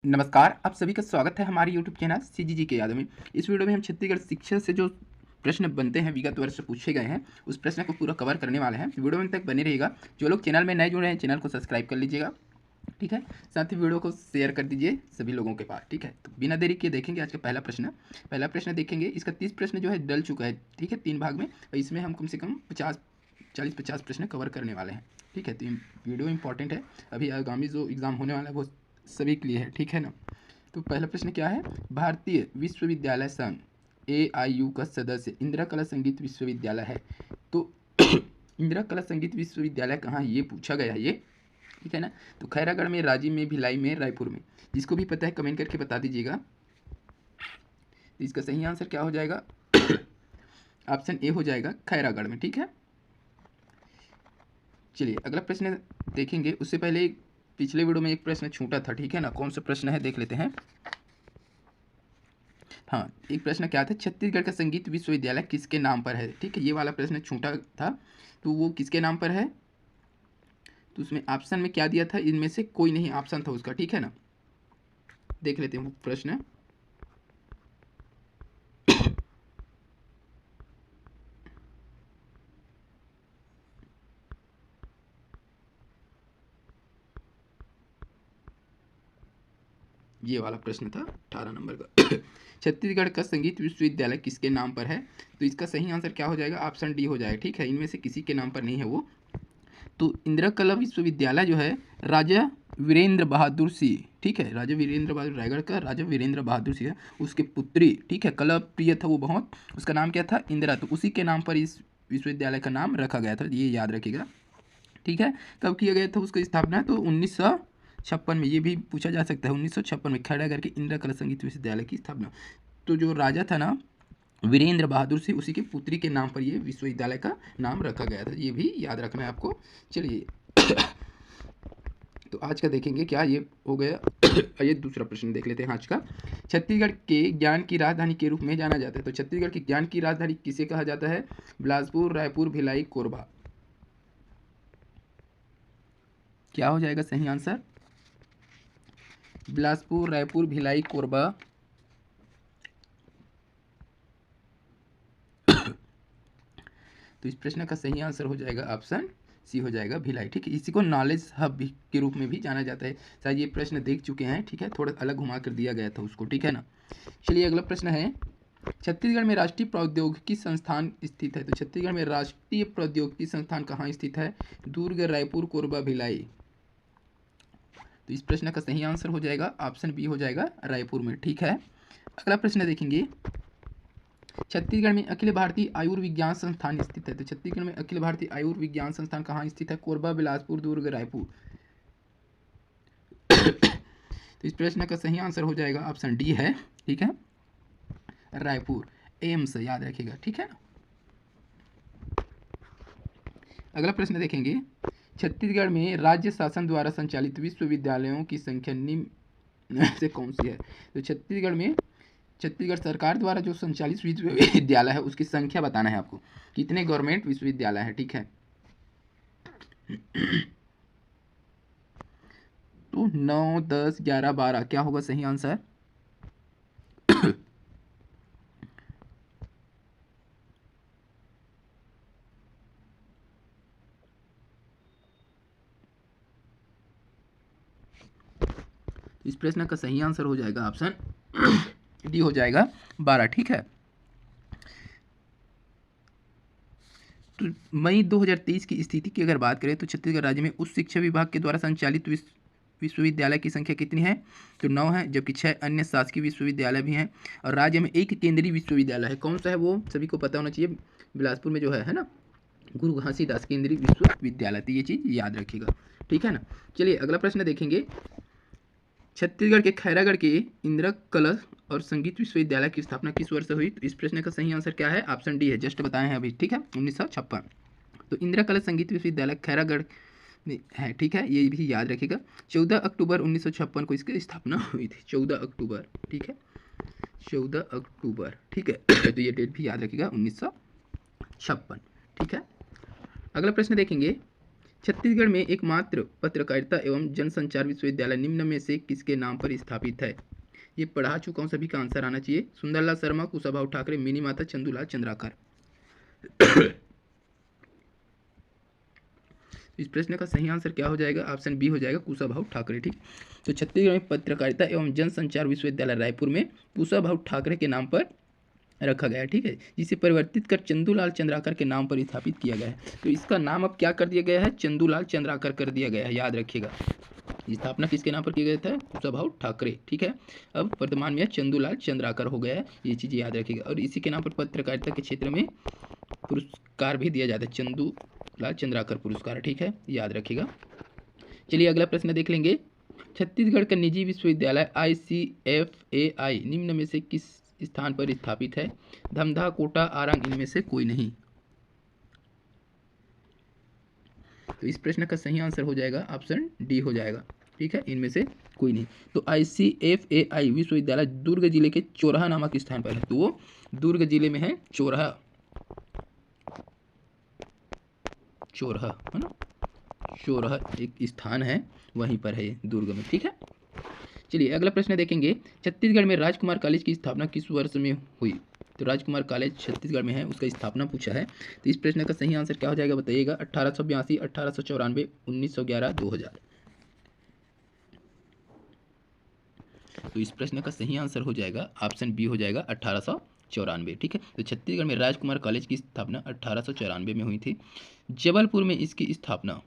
नमस्कार, आप सभी का स्वागत है हमारे यूट्यूब चैनल सीजीजी के यादों में। इस वीडियो में हम छत्तीसगढ़ शिक्षा से जो प्रश्न बनते हैं विगत वर्ष पूछे गए हैं उस प्रश्न को पूरा कवर करने वाले हैं। वीडियो में तक बने रहेगा। जो लोग चैनल में नए जुड़े हैं चैनल को सब्सक्राइब कर लीजिएगा, ठीक है। साथ ही वीडियो को शेयर कर दीजिए सभी लोगों के पास, ठीक है। तो बिना देरी के देखेंगे आज का पहला प्रश्न देखेंगे। इसका 30 प्रश्न जो है डल चुका है, ठीक है, 3 भाग में। और इसमें हम कम से कम 40-50 प्रश्न कवर करने वाले हैं, ठीक है। तो वीडियो इंपॉर्टेंट है, अभी आगामी जो एग्ज़ाम होने वाला है वो सभी के लिए है, ठीक है ना। तो पहला प्रश्न क्या है? भारतीय विश्वविद्यालय संघ AIU का सदस्य इंदिरा कला संगीत विश्वविद्यालय है। तो इंदिरा कला संगीत विश्वविद्यालय कहाँ है ये पूछा गया है, ये ठीक है ना। तो खैरागढ़ में, रांची में, भिलाई में, रायपुर में। जिसको भी पता है कमेंट करके बता दीजिएगा। तो इसका सही आंसर क्या हो जाएगा? ऑप्शन ए हो जाएगा, खैरागढ़ में, ठीक है। चलिए अगला प्रश्न देखेंगे। उससे पहले पिछले वीडियो में एक प्रश्न छूटा था, ठीक है ना। कौन सा प्रश्न है देख लेते हैं। हाँ, एक प्रश्न क्या था? छत्तीसगढ़ का संगीत विश्वविद्यालय किसके नाम पर है, ठीक है। ये वाला प्रश्न छूटा था, तो वो किसके नाम पर है? तो उसमें ऑप्शन में क्या दिया था? इनमें से कोई नहीं ऑप्शन था उसका, ठीक है ना। देख लेते हैं वो प्रश्न। ये वाला प्रश्न था 18 नंबर का। छत्तीसगढ़ का संगीत विश्वविद्यालय किसके नाम पर है? तो इसका सही आंसर क्या हो जाएगा? ऑप्शन डी हो जाएगा, ठीक है। इनमें से किसी के नाम पर नहीं है वो। तो इंदिरा कला विश्वविद्यालय जो है राजा वीरेंद्र बहादुर सिंह, ठीक है। राजा वीरेंद्र बहादुर, रायगढ़ का राजा वीरेंद्र बहादुर सिंह है, उसके पुत्री, ठीक है। कला प्रिय था वो बहुत। उसका नाम क्या था? इंदिरा। तो उसी के नाम पर इस विश्वविद्यालय का नाम रखा गया था, ये याद रखिएगा, ठीक है। कब किया गया था उसकी स्थापना? तो 1956 में। ये भी पूछा जा सकता है, 1956 में खैरागढ़ के इंदिरा कला संगीत विश्वविद्यालय की स्थापना। तो जो राजा था ना वीरेंद्र बहादुर सिंह, उसी की पुत्री के नाम पर ये विश्वविद्यालय का नाम रखा गया था, ये भी याद रखना है आपको। चलिए तो आज का देखेंगे क्या ये हो गया। ये दूसरा प्रश्न देख लेते हैं आज का। छत्तीसगढ़ के ज्ञान की राजधानी के रूप में जाना जाता है। तो छत्तीसगढ़ की ज्ञान की राजधानी किसे कहा जाता है? बिलासपुर, रायपुर, भिलाई, कोरबा। क्या हो जाएगा सही आंसर? बिलासपुर, रायपुर, भिलाई, कोरबा। तो इस प्रश्न का सही आंसर हो जाएगा ऑप्शन सी हो जाएगा, भिलाई, ठीक है। इसी को नॉलेज हब के रूप में भी जाना जाता है। शायद ये प्रश्न देख चुके हैं, ठीक है। थोड़ा अलग घुमा कर दिया गया था उसको, ठीक है ना। चलिए अगला प्रश्न है। छत्तीसगढ़ में राष्ट्रीय प्रौद्योगिकी संस्थान स्थित है। तो छत्तीसगढ़ में राष्ट्रीय प्रौद्योगिकी संस्थान कहाँ स्थित है? दुर्ग, रायपुर, कोरबा, भिलाई। तो इस प्रश्न का सही आंसर हो जाएगा ऑप्शन बी हो जाएगा, रायपुर में, ठीक है। अगला प्रश्न देखेंगे। छत्तीसगढ़ में अखिल भारतीय आयुर्विज्ञान संस्थान स्थित है। तो छत्तीसगढ़ में अखिल भारतीय आयुर्विज्ञान संस्थान कहाँ स्थित है? कोरबा, बिलासपुर, दुर्ग, रायपुर। तो इस प्रश्न का सही आंसर हो जाएगा ऑप्शन डी है, ठीक है, रायपुर। एम्स याद रखिएगा, ठीक है। अगला प्रश्न देखेंगे। छत्तीसगढ़ में राज्य शासन द्वारा संचालित विश्वविद्यालयों की संख्या निम्न से कौन सी है? तो छत्तीसगढ़ सरकार द्वारा जो संचालित विश्वविद्यालय है उसकी संख्या बताना है आपको। कितने गवर्नमेंट विश्वविद्यालय है, ठीक है। तो 9, 10, 11, 12 क्या होगा सही आंसर? इस प्रश्न का सही आंसर हो जाएगा ऑप्शन डी हो जाएगा, 12, ठीक है। तो मई 2023 की स्थिति की अगर बात करें तो छत्तीसगढ़ राज्य में उच्च शिक्षा विभाग के द्वारा संचालित विश्वविद्यालय की संख्या कितनी है? तो 9 है, जबकि 6 अन्य शासकीय विश्वविद्यालय भी हैं। और राज्य में एक केंद्रीय विश्वविद्यालय है। कौन सा है वो सभी को पता होना चाहिए। बिलासपुर में जो है ना, गुरु घासीदास केंद्रीय विश्वविद्यालय। तो ये चीज़ याद रखिएगा, ठीक है ना। चलिए अगला प्रश्न देखेंगे। छत्तीसगढ़ के खैरागढ़ के इंदिरा कला और संगीत विश्वविद्यालय की स्थापना किस वर्ष हुई? तो इस प्रश्न का सही आंसर क्या है? ऑप्शन डी है, जस्ट बताए हैं अभी, ठीक है, 1956। तो इंदिरा कला संगीत विश्वविद्यालय खैरागढ़ में है, ठीक है, ये भी याद रखिएगा। 14 अक्टूबर 1956 को इसकी स्थापना हुई थी, 14 अक्टूबर, ठीक है, 14 अक्टूबर, ठीक है। तो ये डेट भी याद रखिएगा, 1956, ठीक है। अगला प्रश्न देखेंगे। छत्तीसगढ़ में एकमात्र पत्रकारिता एवं जनसंचार विश्वविद्यालय निम्न में से किसके नाम पर स्थापित है? ये पढ़ा चुका हूँ, सभी का आंसर आना चाहिए। सुंदरलाल शर्मा, कुशाभाऊ ठाकरे, मिनी माता, चंदूलाल चंद्राकर। इस प्रश्न का सही आंसर क्या हो जाएगा? ऑप्शन बी हो जाएगा, कुशाभाऊ ठाकरे। ठीक, तो छत्तीसगढ़ में पत्रकारिता एवं जनसंचार विश्वविद्यालय रायपुर में कुशाभाऊ ठाकरे के नाम पर रखा गया है। ठीक है, जिसे परिवर्तित कर चंदूलाल चंद्राकर के नाम पर स्थापित किया गया है। तो इसका नाम अब क्या कर दिया गया है? चंदूलाल चंद्राकर कर दिया गया है, याद रखिएगा। स्थापना किसके नाम पर किया गया था? कुशाभाऊ ठाकरे। ठीक है, अब वर्तमान में चंदूलाल चंद्राकर हो गया है, ये चीज़ याद रखिएगा। और इसी के नाम पर पत्रकारिता के क्षेत्र में पुरस्कार भी दिया जाता है, चंदूलाल चंद्राकर पुरस्कार। ठीक है, याद रखिएगा। चलिए अगला प्रश्न देख लेंगे। छत्तीसगढ़ का निजी विश्वविद्यालय ICFAI निम्न में से किस स्थान पर स्थापित है? धमधा, कोटा, आरंग, इनमें से कोई नहीं। तो इस प्रश्न का सही आंसर हो जाएगा ऑप्शन डी हो जाएगा। ठीक है, इनमें से कोई नहीं। तो ICFAI विश्वविद्यालय दुर्ग जिले के चोरहा नामक स्थान पर है। तो वो दुर्ग जिले में है, चोरहा, चोरहा है ना, चोरहा एक स्थान है, वहीं पर है दुर्ग में। ठीक है, चलिए अगला प्रश्न देखेंगे। छत्तीसगढ़ में राजकुमार कॉलेज की स्थापना किस वर्ष में हुई? तो राजकुमार कॉलेज छत्तीसगढ़ में है, उसका स्थापना पूछा है। तो इस प्रश्न का सही आंसर क्या हो जाएगा बताइएगा? 1882, 1894, 1911, 2000। तो इस प्रश्न का सही आंसर हो जाएगा ऑप्शन बी हो जाएगा, 1894। ठीक है, तो छत्तीसगढ़ में राजकुमार कॉलेज की स्थापना 1894 में हुई थी। जबलपुर में इसकी स्थापना,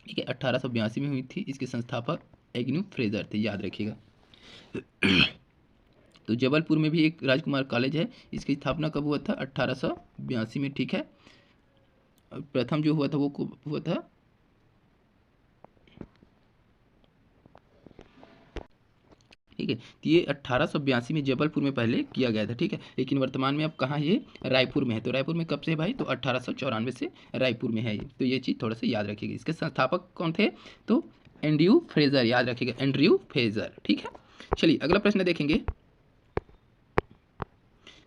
ठीक है, 1882 में हुई थी। इसके संस्थापक एग्न्यू फ्रेजर थे, याद रखिएगा। तो जबलपुर में भी एक राजकुमार कॉलेज है, इसकी स्थापना कब हुआ था? 1882 में। ठीक है, प्रथम जो हुआ था वो कब हुआ था? ठीक है, तो ये 1882 में जबलपुर में पहले किया गया था। ठीक है, लेकिन वर्तमान में अब कहाँ ये? रायपुर में है। तो रायपुर में कब से है भाई? तो 1894 से रायपुर में है ये। तो ये चीज़ थोड़ा सा याद रखिएगा। इसके संस्थापक कौन थे? तो एंड्रयू फ्रेजर, याद रखिएगा, एंड्रयू फ्रेजर। ठीक है, चलिए अगला प्रश्न देखेंगे।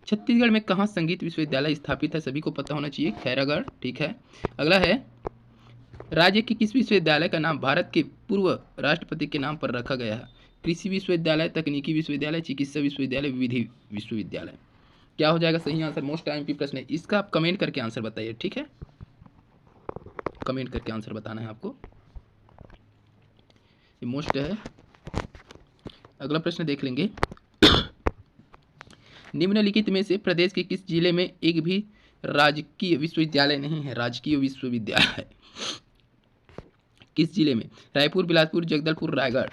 छत्तीसगढ़ में कहाँ संगीत विश्वविद्यालय स्थापित है? सभी को पता होना चाहिए, खैरागढ़। ठीक है, अगला है, राज्य के किस विश्वविद्यालय का नाम भारत के पूर्व राष्ट्रपति के नाम पर रखा गया है? कृषि विश्वविद्यालय, तकनीकी विश्वविद्यालय, चिकित्सा विश्वविद्यालय, विधि विश्वविद्यालय। क्या हो जाएगा सही आंसर? मोस्ट IMP प्रश्न है, इसका आप कमेंट करके आंसर बताइए। ठीक है, कमेंट करके आंसर बताना है आपको, ये मोस्ट है। अगला प्रश्न देख लेंगे। निम्नलिखित में से प्रदेश के किस जिले में एक भी राजकीय विश्वविद्यालय नहीं है? राजकीय विश्वविद्यालय किस जिले में? रायपुर, बिलासपुर, जगदलपुर, रायगढ़।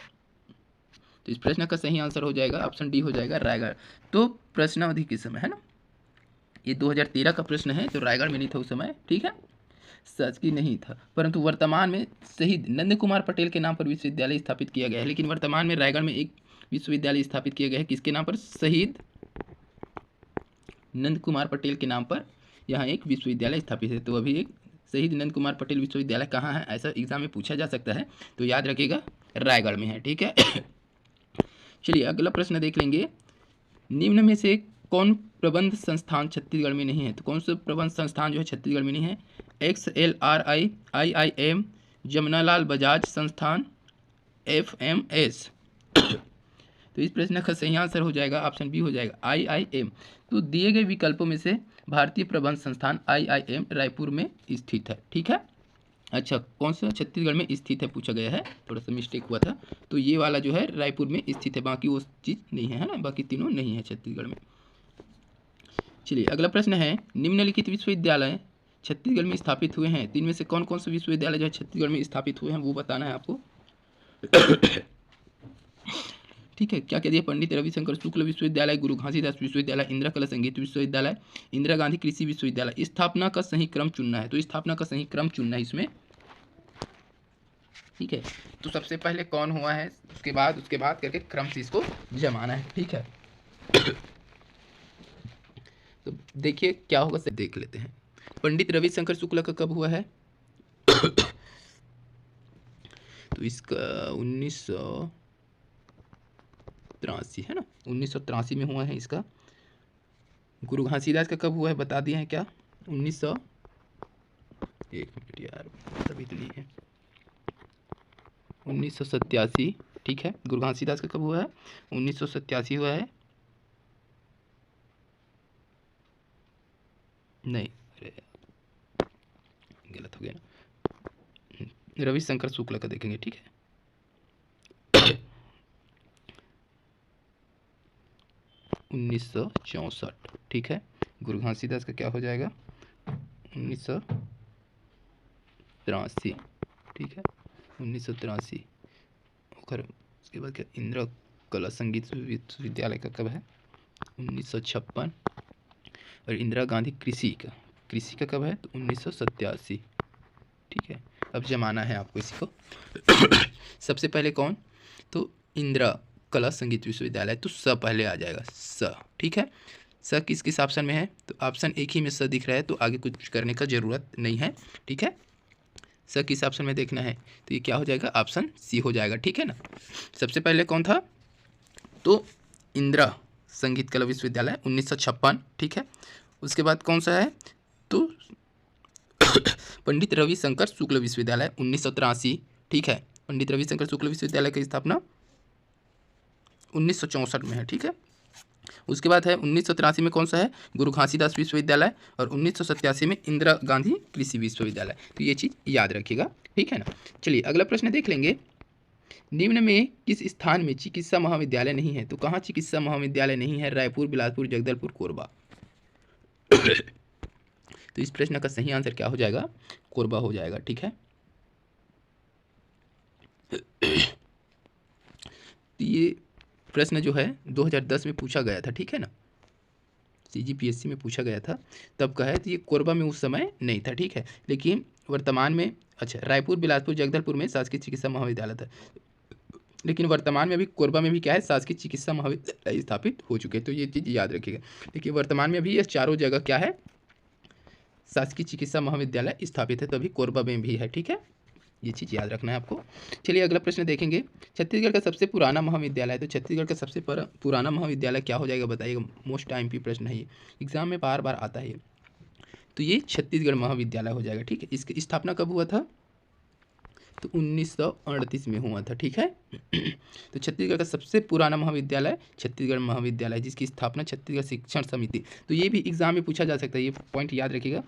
तो इस प्रश्न का सही आंसर हो जाएगा ऑप्शन डी हो जाएगा, रायगढ़। तो प्रश्नावधि किस समय है ना, ये 2013 का प्रश्न है, तो रायगढ़ में नहीं था उस समय। ठीक है, सच की नहीं था, परंतु वर्तमान में शहीद नंद कुमार पटेल के नाम पर विश्वविद्यालय स्थापित किया गया है। लेकिन वर्तमान में रायगढ़ में एक विश्वविद्यालय स्थापित किया गया है, किसके नाम पर? शहीद नंद कुमार पटेल के नाम पर यहाँ एक विश्वविद्यालय स्थापित है। तो अभी एक शहीद नंद कुमार पटेल विश्वविद्यालय कहाँ है, ऐसा एग्जाम में पूछा जा सकता है, तो याद रखिएगा रायगढ़ में है। ठीक है, चलिए अगला प्रश्न देख लेंगे। निम्न में से कौन प्रबंध संस्थान छत्तीसगढ़ में नहीं है? तो कौन सा प्रबंध संस्थान जो है छत्तीसगढ़ में नहीं है? XLRI, IIM, जमनालाल बजाज संस्थान, FMS। तो इस प्रश्न का सही आंसर हो जाएगा ऑप्शन बी हो जाएगा, IIM। तो दिए गए विकल्पों में से भारतीय प्रबंध संस्थान IIM रायपुर में स्थित है। ठीक है, अच्छा कौन सा छत्तीसगढ़ में स्थित है पूछा गया है, थोड़ा सा मिस्टेक हुआ था। तो ये वाला जो है रायपुर में स्थित है, बाकी वो चीज़ नहीं है ना, बाकी तीनों नहीं है छत्तीसगढ़ में। चलिए अगला प्रश्न है, निम्नलिखित विश्वविद्यालय छत्तीसगढ़ में स्थापित हुए हैं, तो इनमें से कौन कौन से विश्वविद्यालय जो है छत्तीसगढ़ में स्थापित हुए हैं वो बताना है आपको। ठीक है, क्या कह दिया? पंडित रविशंकर शुक्ल विश्वविद्यालय, गुरु घासीदास विश्वविद्यालय, इंदिरा कला संगीत विश्वविद्यालय, इंदिरा गांधी कृषि विश्वविद्यालय। स्थापना का सही क्रम चुनना है, तो स्थापना का सही क्रम चुनना है इसमें। ठीक है, तो सबसे पहले कौन हुआ है, उसके बाद करके क्रम से इसको जमाना है। ठीक है, तो देखिए क्या होगा, से देख लेते हैं। पंडित रविशंकर शुक्ल का कब हुआ है? तो इसका 1983 है ना, 1983 में हुआ है इसका। गुरु घासीदास का कब हुआ है बता दिए हैं क्या? 1900 एक मिनट यार, तभी तो नहीं है। 1987, ठीक है। गुरु घासीदास का कब हुआ है? 1987 हुआ है। नहीं, अरे गलत हो गया ना। रविशंकर शुक्ला का देखेंगे, ठीक है। 1964, ठीक है। गुरु घासीदास का क्या हो जाएगा? 1983, ठीक है। 1983 और उसके बाद क्या? इंदिरा कला संगीत विश्वविद्यालय का कब है? 1956। और इंदिरा गांधी कृषि का कब है? तो 1987, ठीक है। अब जमाना है आपको इसी को। सबसे पहले कौन? तो इंदिरा कला संगीत विश्वविद्यालय, तो स पहले आ जाएगा, स, ठीक है। स किस किस ऑप्शन में है? तो ऑप्शन एक ही में स दिख रहा है, तो आगे कुछ करने का ज़रूरत नहीं है, ठीक है। स किस ऑप्शन में देखना है? तो ये क्या हो जाएगा? ऑप्शन सी हो जाएगा, ठीक है ना। सबसे पहले कौन था? तो इंदिरा संगीत कला विश्वविद्यालय 1956, ठीक है। उसके बाद कौन सा है? तो पंडित रविशंकर शुक्ल विश्वविद्यालय 1983, ठीक है। पंडित रविशंकर शुक्ल विश्वविद्यालय की स्थापना 1964 में है, ठीक है। उसके बाद है 1983 में कौन सा है? गुरु घासीदास विश्वविद्यालय। और 1987 में इंदिरा गांधी कृषि विश्वविद्यालय। तो ये चीज़ याद रखिएगा, ठीक है ना। चलिए अगला प्रश्न देख लेंगे। निम्न में किस स्थान में चिकित्सा महाविद्यालय नहीं है? तो कहाँ चिकित्सा महाविद्यालय नहीं है? रायपुर, बिलासपुर, जगदलपुर, कोरबा। तो इस प्रश्न का सही आंसर क्या हो जाएगा? कोरबा हो जाएगा, ठीक है। तो ये प्रश्न जो है 2010 में पूछा गया था, ठीक है ना। CGPSC में पूछा गया था, तब का है। तो ये कोरबा में उस समय नहीं था, ठीक है। लेकिन वर्तमान में, अच्छा, रायपुर, बिलासपुर, जगदलपुर में शासकीय चिकित्सा महाविद्यालय था, लेकिन वर्तमान में अभी कोरबा में भी क्या है? शासकीय चिकित्सा महाविद्यालय स्थापित हो चुके हैं। तो ये चीज़ याद रखिएगा। देखिए वर्तमान में अभी ये चारों जगह क्या है? शासकीय चिकित्सा महाविद्यालय स्थापित है, तो अभी कोरबा में भी है, ठीक है। ये चीज़ याद रखना है आपको। चलिए अगला प्रश्न देखेंगे। छत्तीसगढ़ का सबसे पुराना महाविद्यालय, तो छत्तीसगढ़ का सबसे पुराना महाविद्यालय क्या हो जाएगा? बताइएगा। मोस्ट MP प्रश्न है ये, एग्जाम में बार बार आता है ये। तो ये छत्तीसगढ़ महाविद्यालय हो जाएगा, ठीक है। इसकी स्थापना कब हुआ था? तो 1938 में हुआ था, ठीक है। तो छत्तीसगढ़ का सबसे पुराना महाविद्यालय छत्तीसगढ़ महाविद्यालय, जिसकी स्थापना छत्तीसगढ़ शिक्षण समिति। तो ये भी एग्जाम में पूछा जा सकता है, ये पॉइंट याद रखिएगा।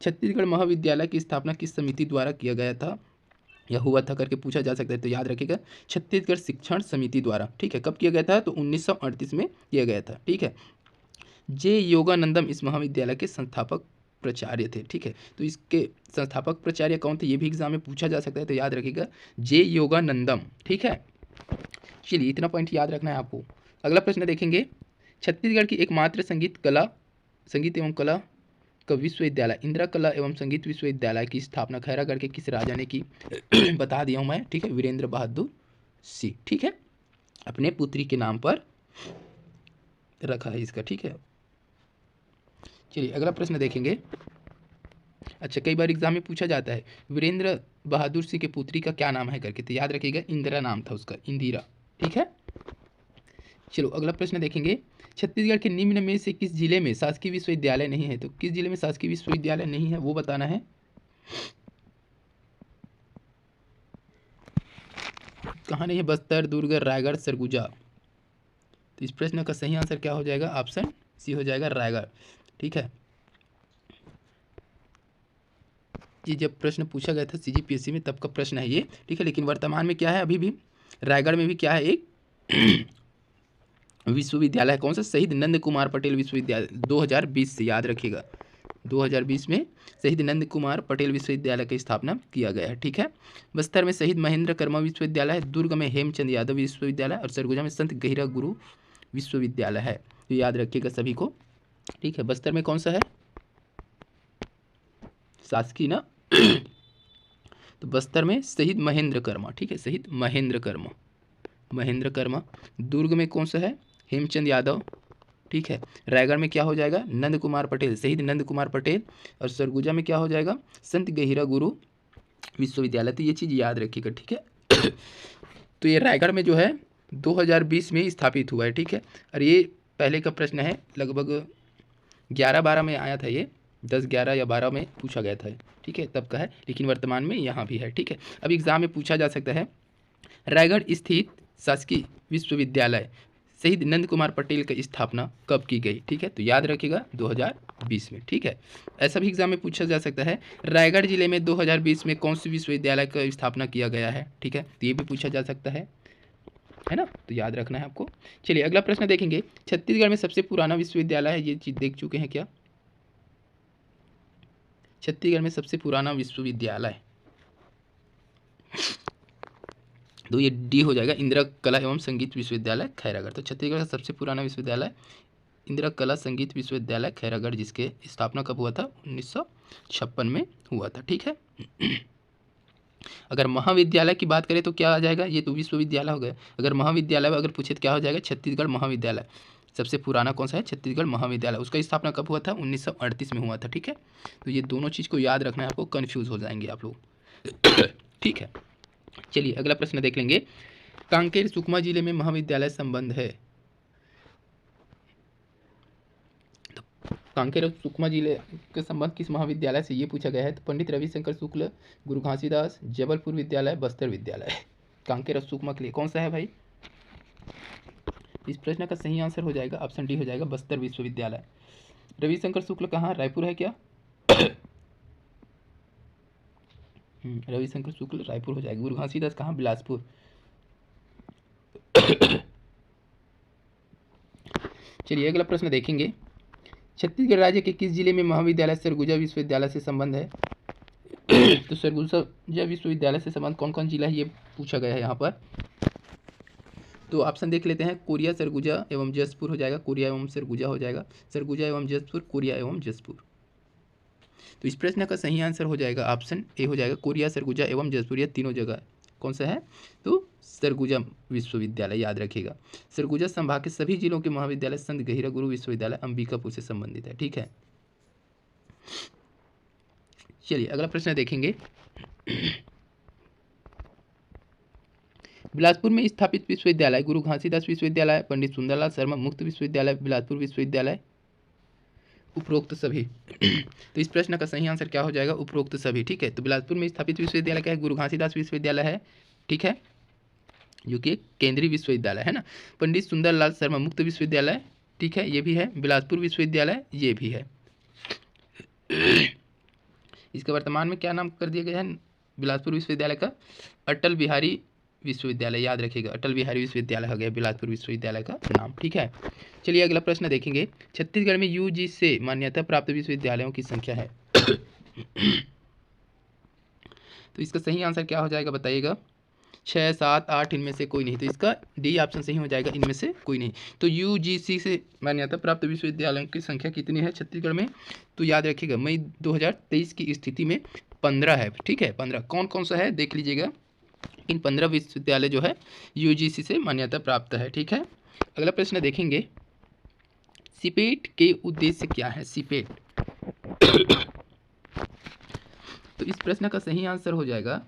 छत्तीसगढ़ महाविद्यालय की स्थापना किस समिति द्वारा किया गया था या हुआ था करके पूछा जा सकता है। तो याद रखिएगा, छत्तीसगढ़ शिक्षण समिति द्वारा, ठीक है। कब किया गया था? तो 1938 में किया गया था, ठीक है। जे योगानंदम इस महाविद्यालय के संस्थापक प्राचार्य थे, ठीक है। तो इसके संस्थापक प्राचार्य कौन थे? ये भी एग्जाम में पूछा जा सकता है, तो याद रखिएगा जे योगानंदम, ठीक है। चलिए इतना पॉइंट याद रखना है आपको। अगला प्रश्न देखेंगे। छत्तीसगढ़ की एकमात्र संगीत एवं कला का विश्वविद्यालय इंदिरा कला एवं संगीत विश्वविद्यालय की स्थापना खैरागढ़ के किस राजा ने की? बता दिया हूँ मैं, ठीक है। वीरेंद्र बहादुर सिंह, ठीक है। अपने पुत्री के नाम पर रखा है इसका, ठीक है। चलिए अगला प्रश्न देखेंगे। अच्छा, कई बार एग्जाम में पूछा जाता है वीरेंद्र बहादुर सिंह के पुत्री का क्या नाम है करके। तो याद रखिएगा इंदिरा नाम था उसका, इंदिरा, ठीक है। चलो अगला प्रश्न देखेंगे। छत्तीसगढ़ के निम्न में से किस जिले में शासकीय विश्वविद्यालय नहीं है? तो किस जिले में शासकीय विश्वविद्यालय नहीं है वो बताना है। कहाँ नहीं है? बस्तर, दुर्ग, रायगढ़, सरगुजा। तो इस प्रश्न का सही आंसर क्या हो जाएगा? ऑप्शन सी हो जाएगा, रायगढ़, ठीक है। ये जब प्रश्न पूछा गया था CGPSC में तब का प्रश्न है ये, ठीक है। लेकिन वर्तमान में क्या है? अभी भी रायगढ़ में भी क्या है? एक विश्वविद्यालय, कौन सा? शहीद नंद कुमार पटेल विश्वविद्यालय 2020 से, याद रखिएगा 2020 में शहीद नंद कुमार पटेल विश्वविद्यालय की स्थापना किया गया है, ठीक है। बस्तर में शहीद महेंद्र कर्मा विश्वविद्यालय है, दुर्ग में हेमचंद यादव विश्वविद्यालय और सरगुजा में संत गहिरा गुरु विश्वविद्यालय है। तो याद रखिएगा सभी को, ठीक है। बस्तर में कौन सा है? शासकीय ना। तो बस्तर में शहीद महेंद्र कर्मा, ठीक है। शहीद महेंद्र कर्मा। दुर्ग में कौन सा है? हेमचंद यादव, ठीक है। रायगढ़ में क्या हो जाएगा? नंद कुमार पटेल, शहीद नंद कुमार पटेल। और सरगुजा में क्या हो जाएगा? संत गहिरा गुरु विश्वविद्यालय। तो ये चीज़ याद रखिएगा, ठीक है। तो ये रायगढ़ में जो है 2020 में स्थापित हुआ है, ठीक है। और ये पहले का प्रश्न है, लगभग 11-12 में आया था ये, 10, 11 या 12 में पूछा गया था, ठीक है, तब का है, लेकिन वर्तमान में यहाँ भी है, ठीक है। अब एग्जाम में पूछा जा सकता है, रायगढ़ स्थित शासकीय विश्वविद्यालय शहीद नंद कुमार पटेल की स्थापना कब की गई, ठीक है, तो याद रखिएगा 2020 में, ठीक है। ऐसा भी एग्जाम में पूछा जा सकता है, रायगढ़ जिले में 2020 में कौन सी विश्वविद्यालय का स्थापना किया गया है, ठीक है, तो ये भी पूछा जा सकता है ना, तो याद रखना है आपको। चलिए अगला प्रश्न देखेंगे, छत्तीसगढ़ में सबसे पुराना विश्वविद्यालय है, ये चीज देख चुके हैं क्या? छत्तीसगढ़ में सबसे पुराना विश्वविद्यालय, तो ये डी हो जाएगा, इंदिरा कला एवं संगीत विश्वविद्यालय खैरागढ़। तो छत्तीसगढ़ का सबसे पुराना विश्वविद्यालय इंदिरा कला संगीत विश्वविद्यालय खैरागढ़, जिसके स्थापना कब हुआ था? 1956 में हुआ था, ठीक है। अगर महाविद्यालय की बात करें तो क्या आ जाएगा? ये तो विश्वविद्यालय हो गया। अगर महाविद्यालय अगर पूछे तो क्या हो जाएगा? छत्तीसगढ़ महाविद्यालय। सबसे पुराना कौन सा है? छत्तीसगढ़ महाविद्यालय। उसका स्थापना कब हुआ था? 1938 में हुआ था, ठीक है। तो ये दोनों चीज़ को याद रखना है आपको, कन्फ्यूज़ हो जाएंगे आप लोग ठीक है। चलिए अगला प्रश्न देख लेंगे, कांकेर सुकमा जिले में महाविद्यालय संबंध है। तो कांकेर और सुकमा जिले के संबंध किस महाविद्यालय से, ये पूछा गया है। तो पंडित रविशंकर शुक्ल, गुरु घासीदास, जबलपुर विद्यालय, बस्तर विद्यालय। कांकेर और सुकमा के लिए कौन सा है भाई? इस प्रश्न का सही आंसर हो जाएगा ऑप्शन डी हो जाएगा, बस्तर विश्वविद्यालय। रविशंकर शुक्ल कहाँ? रायपुर है क्या? रविशंकर शुक्ल रायपुर हो जाएगा। गुरु घासीदास कहाँ? बिलासपुर। चलिए अगला प्रश्न देखेंगे, छत्तीसगढ़ राज्य के किस जिले में महाविद्यालय सरगुजा विश्वविद्यालय से संबंध है? तो सरगुजा विश्वविद्यालय से संबंध कौन कौन जिला है, ये पूछा गया है यहाँ पर। तो ऑप्शन देख लेते हैं, कोरिया, सरगुजा एवं जसपुर हो जाएगा, कोरिया एवं सरगुजा हो जाएगा, सरगुजा एवं जसपुर, कोरिया एवं जसपुर। तो इस प्रश्न का सही आंसर हो जाएगा ऑप्शन ए हो जाएगा, कोरिया, सरगुजा एवं जसपुर, यह तीनों जगह कौन सा है? तो सरगुजा विश्वविद्यालय, याद रखिएगा। सरगुजा संभाग के सभी जिलों के महाविद्यालय संत गहिरा गुरु विश्वविद्यालय अंबिकापुर से संबंधित है, ठीक है। चलिए अगला प्रश्न देखेंगे, बिलासपुर में स्थापित विश्वविद्यालय गुरु घासीदास विश्वविद्यालय, पंडित सुंदरलाल शर्मा मुक्त विश्वविद्यालय, बिलासपुर विश्वविद्यालय, उपरोक्त सभी। तो इस प्रश्न का सही आंसर क्या हो जाएगा? उपरोक्त सभी, ठीक है। तो बिलासपुर में स्थापित विश्वविद्यालय क्या है? गुरु घासीदास विश्वविद्यालय है, ठीक है, जो कि केंद्रीय विश्वविद्यालय है ना। पंडित सुंदरलाल शर्मा मुक्त विश्वविद्यालय, ठीक है, ये भी है। बिलासपुर विश्वविद्यालय ये भी है। इसका वर्तमान में क्या नाम कर दिया गया है बिलासपुर विश्वविद्यालय का? अटल बिहारी विश्वविद्यालय, याद रखिएगा, अटल बिहारी विश्वविद्यालय हो गया बिलासपुर विश्वविद्यालय का नाम, ठीक है। चलिए अगला प्रश्न देखेंगे, छत्तीसगढ़ में यूजी से मान्यता प्राप्त विश्वविद्यालयों की संख्या है। तो इसका सही आंसर क्या हो जाएगा बताइएगा? 6, 7, 8 इनमें से कोई नहीं। तो इसका डी ऑप्शन सही हो जाएगा, इनमें से कोई नहीं। तो यूजीसी से मान्यता प्राप्त विश्वविद्यालयों की संख्या कितनी है छत्तीसगढ़ में? तो याद रखिएगा, मई 2023 की स्थिति में 15 है, ठीक है। 15 कौन कौन सा है देख लीजिएगा। इन 15 विश्वविद्यालय जो है यूजीसी से मान्यता प्राप्त है, ठीक है। अगला प्रश्न देखेंगे, सीपेट के उद्देश्य क्या है? सीपेट तो इस प्रश्न का सही आंसर हो जाएगा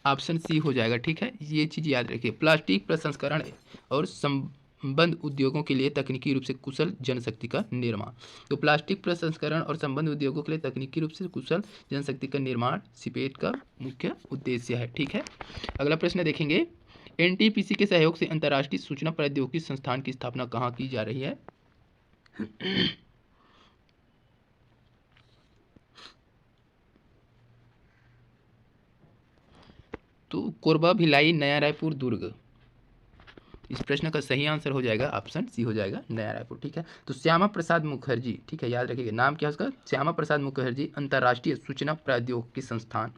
ऑप्शन सी हो जाएगा, ठीक है। ये चीज़ याद रखिए, प्लास्टिक प्रसंस्करण और संबंध उद्योगों के लिए तकनीकी रूप से कुशल जनशक्ति का निर्माण। तो प्लास्टिक प्रसंस्करण और संबंध उद्योगों के लिए तकनीकी रूप से कुशल जनशक्ति का निर्माण सीपेट का मुख्य उद्देश्य है, ठीक है। अगला प्रश्न देखेंगे, एनटीपीसी के सहयोग से अंतर्राष्ट्रीय सूचना प्रौद्योगिकी संस्थान की स्थापना कहाँ की जा रही है? तो कोरबा, भिलाई, नया रायपुर, दुर्ग। इस प्रश्न का सही आंसर हो जाएगा ऑप्शन सी हो जाएगा, नया रायपुर, ठीक है। तो श्यामा प्रसाद मुखर्जी, ठीक है, याद रखिएगा, नाम क्या है उसका? श्यामा प्रसाद मुखर्जी अंतर्राष्ट्रीय सूचना प्रौद्योगिकी संस्थान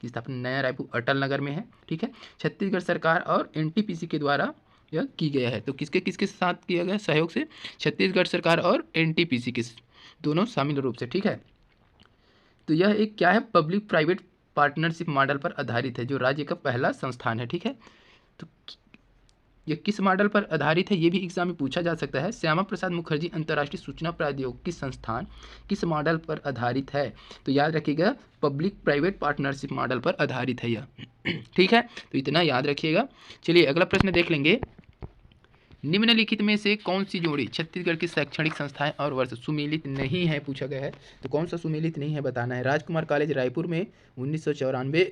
की स्थापना नया रायपुर अटल नगर में है, ठीक है। छत्तीसगढ़ सरकार और एनटीपीसी के द्वारा यह की गया है। तो किसके किसके साथ किया गया सहयोग से? छत्तीसगढ़ सरकार और एनटीपीसी के दोनों शामिल रूप से, ठीक है। तो यह एक क्या है? पब्लिक प्राइवेट पार्टनरशिप मॉडल पर आधारित है, जो राज्य का पहला संस्थान है, ठीक है। तो यह किस मॉडल पर आधारित है, ये भी एग्जाम में पूछा जा सकता है। श्यामा प्रसाद मुखर्जी अंतर्राष्ट्रीय सूचना प्रौद्योगिकी संस्थान किस मॉडल पर आधारित है? तो याद रखिएगा, पब्लिक प्राइवेट पार्टनरशिप मॉडल पर आधारित है यह, ठीक है। तो इतना याद रखिएगा। चलिए अगला प्रश्न देख लेंगे, निम्नलिखित में से कौन सी जोड़ी छत्तीसगढ़ की शैक्षणिक संस्थाएं और वर्ष सुमेलित नहीं है, पूछा गया है। तो कौन सा सुमेलित नहीं है बताना है। राजकुमार कॉलेज रायपुर में 1994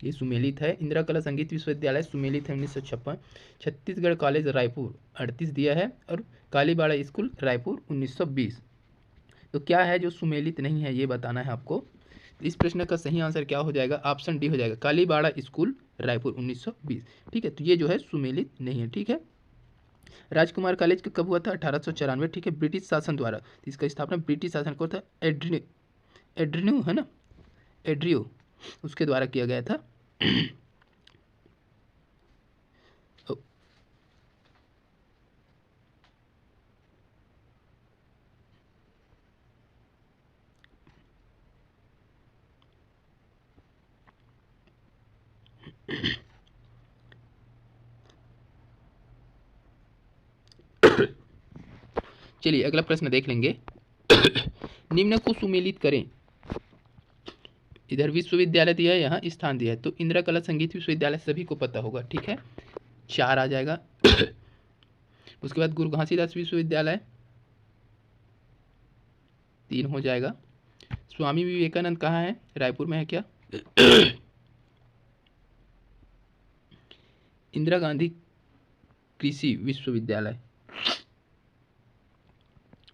ये सुमेलित है। इंदिरा कला संगीत विश्वविद्यालय सुमेलित है 1956। छत्तीसगढ़ कॉलेज रायपुर 38 दिया है और कालीबाड़ा स्कूल रायपुर 1920। तो क्या है जो सुमेलित नहीं है ये बताना है आपको। इस प्रश्न का सही आंसर क्या हो जाएगा, ऑप्शन डी हो जाएगा, कालीबाड़ा स्कूल रायपुर 1920। ठीक है, तो ये जो है सुमेलित नहीं है। ठीक है, राजकुमार कॉलेज कब हुआ था, 1894। ठीक है, ब्रिटिश शासन द्वारा। तो इसका स्थापना ब्रिटिश शासन को था एड्रिन्यू है ना, एड्रियो, उसके द्वारा किया गया था। चलिए अगला प्रश्न देख लेंगे। निम्न को सुमेलित करें। इधर विश्वविद्यालय दिया है, यहाँ स्थान दिया है। तो इंदिरा कला संगीत विश्वविद्यालय सभी को पता होगा। ठीक है, 4 आ जाएगा। उसके बाद गुरु घासीदास विश्वविद्यालय 3 हो जाएगा। स्वामी विवेकानंद कहाँ है, रायपुर में है क्या। इंदिरा गांधी कृषि विश्वविद्यालय,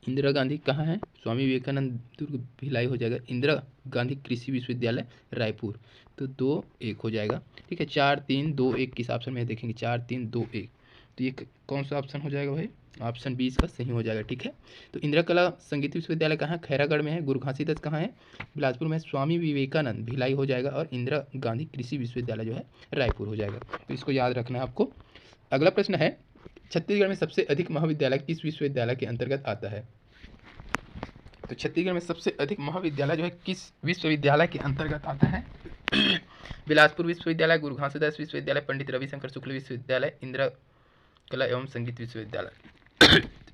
इंदिरा गांधी कहाँ है, स्वामी विवेकानंद दुर्ग भिलाई हो जाएगा। इंदिरा गांधी कृषि विश्वविद्यालय रायपुर, तो 2-1 हो जाएगा। ठीक है, 4-3-2-1 किस ऑप्शन में देखेंगे, 4-3-2-1। तो ये कौन सा ऑप्शन हो जाएगा भाई, ऑप्शन 20 का सही हो जाएगा। ठीक है, तो इंदिरा कला संगीत विश्वविद्यालय कहाँ है, खैरागढ़ में है। गुरु घासीदास कहाँ है, बिलासपुर में। स्वामी विवेकानंद भिलाई हो जाएगा और इंदिरा गांधी कृषि विश्वविद्यालय जो है रायपुर हो जाएगा। तो इसको याद रखना है आपको। अगला प्रश्न है, छत्तीसगढ़ में सबसे अधिक महाविद्यालय किस विश्वविद्यालय के अंतर्गत आता है। तो छत्तीसगढ़ में सबसे अधिक महाविद्यालय जो है किस विश्वविद्यालय के अंतर्गत आता है। बिलासपुर विश्वविद्यालय, गुरु घासीदास विश्वविद्यालय, पंडित रविशंकर शुक्ल विश्वविद्यालय, इंदिरा कला एवं संगीत विश्वविद्यालय।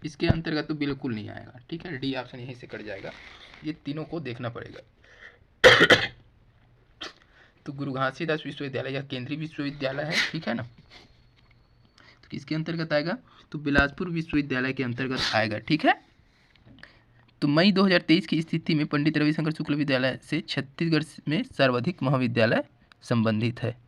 इसके अंतर्गत तो बिल्कुल नहीं आएगा। ठीक है, डी ऑप्शन यहीं से कट जाएगा। ये तीनों को देखना पड़ेगा। तो गुरु घासीदास विश्वविद्यालय या केंद्रीय विश्वविद्यालय है। ठीक है ना, तो किसके अंतर्गत आएगा, तो बिलासपुर विश्वविद्यालय के अंतर्गत आएगा। ठीक है, तो मई 2023 की स्थिति में पंडित रविशंकर शुक्ल विद्यालय से छत्तीसगढ़ में सर्वाधिक महाविद्यालय संबंधित है।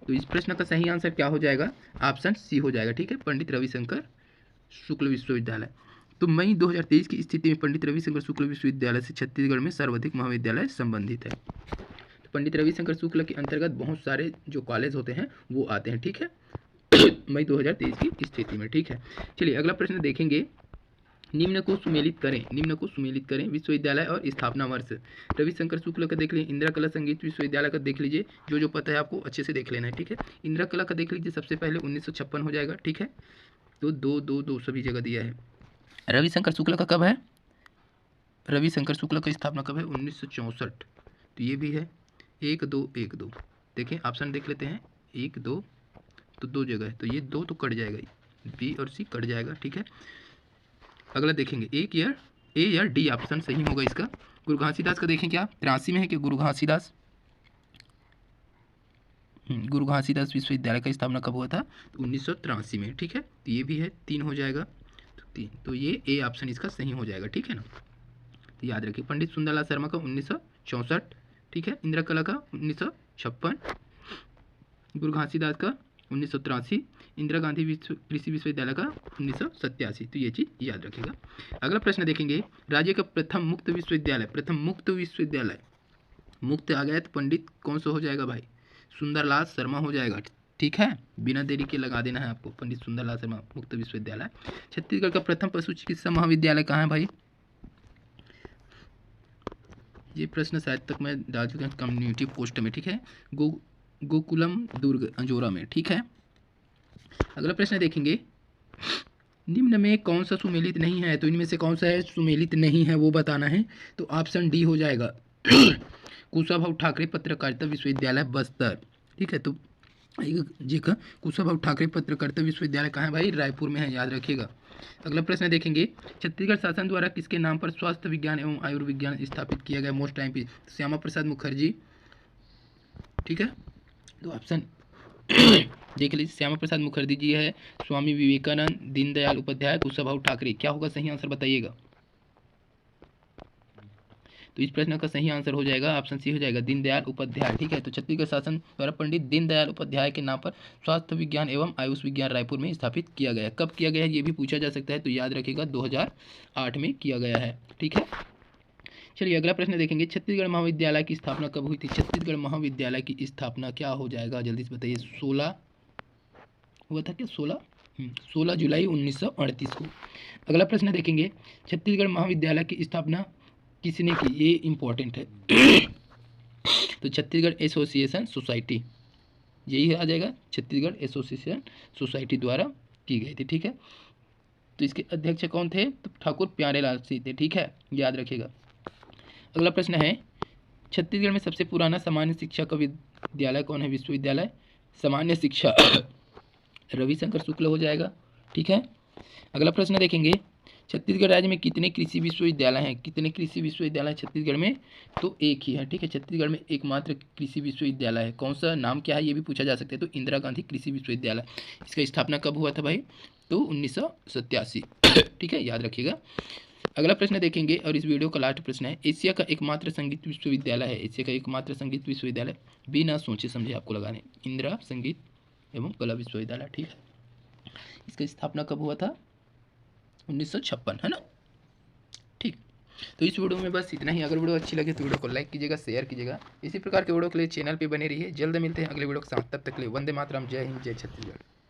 तो इस प्रश्न का सही आंसर क्या हो जाएगा, ऑप्शन सी हो जाएगा। ठीक है, पंडित रविशंकर शुक्ल विश्वविद्यालय। तो मई 2023 की स्थिति में पंडित रविशंकर शुक्ल विश्वविद्यालय से छत्तीसगढ़ में सर्वाधिक महाविद्यालय संबंधित है। तो पंडित रविशंकर शुक्ल के अंतर्गत बहुत सारे जो कॉलेज होते हैं वो आते हैं। ठीक है, मई 2023 की स्थिति में। ठीक है, चलिए अगला प्रश्न देखेंगे। निम्न को सुमेलित करें, निम्न को सुमेलित करें। विश्वविद्यालय और स्थापना वर्ष रविशंकर शुक्ल का देख लीजिए, इंदिरा कला संगीत विश्वविद्यालय का देख लीजिए, जो पता है आपको अच्छे से देख लेना है। ठीक है, इंदिरा कला का देख लीजिए, सबसे पहले 1956 हो जाएगा। ठीक है, तो 2-2-2 सभी जगह दिया है। रविशंकर शुक्ल का कब है, रविशंकर शुक्ल का स्थापना कब है, 1964। तो ये भी है 1-2-1-2। देखें ऑप्शन देख लेते हैं, 1-2 तो 2 जगह है, तो ये 2 तो कट जाएगा, बी और सी कट जाएगा। ठीक है, अगला देखेंगे एक ईयर, ए या डी ऑप्शन सही होगा इसका। गुरु घासीदास का देखें क्या 83 में है कि गुरु घासीदास, गुरु घासीदास विश्वविद्यालय का स्थापना कब हुआ था, तो 1983 में। ठीक है, तो ये भी है 3 हो जाएगा, तो 3, तो ये ए ऑप्शन इसका सही हो जाएगा। ठीक है ना, तो याद रखिए पंडित सुंदरलाल शर्मा का 1964। ठीक है, इंदिरा कला का 1956, गुरु घासीदास का 1983, इंदिरा गांधी कृषि विश्वविद्यालय का 1987। तो ये चीज़ याद रखिएगा। अगला प्रश्न देखेंगे, राज्य का प्रथम मुक्त विश्वविद्यालय, प्रथम मुक्त विश्वविद्यालय, मुक्त आ गया तो पंडित कौन सा हो जाएगा भाई, सुंदरलाल शर्मा हो जाएगा। ठीक है, बिना देरी के लगा देना है आपको, पंडित सुंदरलाल शर्मा मुक्त विश्वविद्यालय। छत्तीसगढ़ का प्रथम पशु चिकित्सा महाविद्यालय कहाँ है भाई, ये प्रश्न शायद तक मैं डाल चुका हूँ कम्युनिटी पोस्ट में। ठीक है, गोकुलम दुर्ग अंजोरा में। ठीक है, अगला प्रश्न देखेंगे, निम्न में कौन सा सुमेलित नहीं है, तो इनमें से कौन सा है सुमेलित नहीं है वो बताना है। तो ऑप्शन डी हो जाएगा, कुशाभाऊ ठाकरे पत्रकारिता विश्वविद्यालय बस्तर। ठीक है, तो जी का कुशाभाऊ ठाकरे पत्रकारिता विश्वविद्यालय कहाँ है भाई, रायपुर में है, याद रखिएगा। अगला प्रश्न देखेंगे, छत्तीसगढ़ शासन द्वारा किसके नाम पर स्वास्थ्य विज्ञान एवं आयुर्विज्ञान स्थापित किया गया? मोस्ट टाइम पे श्यामा प्रसाद मुखर्जी, ठीक है। तो ऑप्शन देख लीजिए, श्यामा प्रसाद मुखर्जी जी है, स्वामी विवेकानंद, दीनदयाल उपाध्याय, कुशाभाऊ ठाकरे। क्या होगा सही आंसर बताइएगा। तो इस प्रश्न का सही आंसर हो जाएगा ऑप्शन सी हो जाएगा, दीनदयाल उपाध्याय, ठीक है। तो छत्तीसगढ़ शासन द्वारा पंडित दीनदयाल उपाध्याय के नाम पर स्वास्थ्य विज्ञान एवं आयुष विज्ञान रायपुर में स्थापित किया गया। कब किया गया है ये भी पूछा जा सकता है, तो याद रखिएगा 2008 में किया गया है, ठीक है। चलिए अगला प्रश्न देखेंगे, छत्तीसगढ़ महाविद्यालय की स्थापना कब हुई थी? छत्तीसगढ़ महाविद्यालय की स्थापना क्या हो जाएगा, जल्दी से बताइए। 16 हुआ था क्या? 16 जुलाई 1938 को। अगला प्रश्न देखेंगे, छत्तीसगढ़ महाविद्यालय की स्थापना किसने की? ये इंपॉर्टेंट है। तो छत्तीसगढ़ एसोसिएशन सोसाइटी, यही आ जाएगा, छत्तीसगढ़ एसोसिएशन सोसाइटी द्वारा की गई थी, ठीक है। तो इसके अध्यक्ष कौन थे? तो ठाकुर प्यारेलाल सिंह थे, ठीक है, याद रखिएगा। अगला प्रश्न है, छत्तीसगढ़ में सबसे पुराना सामान्य शिक्षा का विद्यालय कौन है? विश्वविद्यालय सामान्य शिक्षा रविशंकर शुक्ल हो जाएगा, ठीक है। अगला प्रश्न देखेंगे, छत्तीसगढ़ राज्य में कितने कृषि विश्वविद्यालय हैं? कितने कृषि विश्वविद्यालय छत्तीसगढ़ में? तो एक ही है, ठीक है। छत्तीसगढ़ में एकमात्र कृषि विश्वविद्यालय है। कौन सा, नाम क्या है ये भी पूछा जा सकता है। तो इंदिरा गांधी कृषि विश्वविद्यालय। इसका स्थापना कब हुआ था भाई? तो 1987, ठीक है, याद रखिएगा। अगला प्रश्न देखेंगे और इस वीडियो का लास्ट प्रश्न है, एशिया का एकमात्र संगीत विश्वविद्यालय है। एशिया का एकमात्र संगीत विश्वविद्यालय, बिना सोचे समझे आपको लगाने, इंदिरा संगीत एवं कला विश्वविद्यालय, ठीक है। इसका स्थापना कब हुआ था? 1956, है ना, ठीक। तो इस वीडियो में बस इतना ही। अगर वीडियो अच्छी लगे तो वीडियो को लाइक कीजिएगा, शेयर कीजिएगा। इसी प्रकार के वीडियो के लिए चैनल पे बने रहिए। जल्द मिलते हैं अगले वीडियो के साथ, तब तक के लिए वंदे मातरम, जय हिंद, जय छत्तीसगढ़।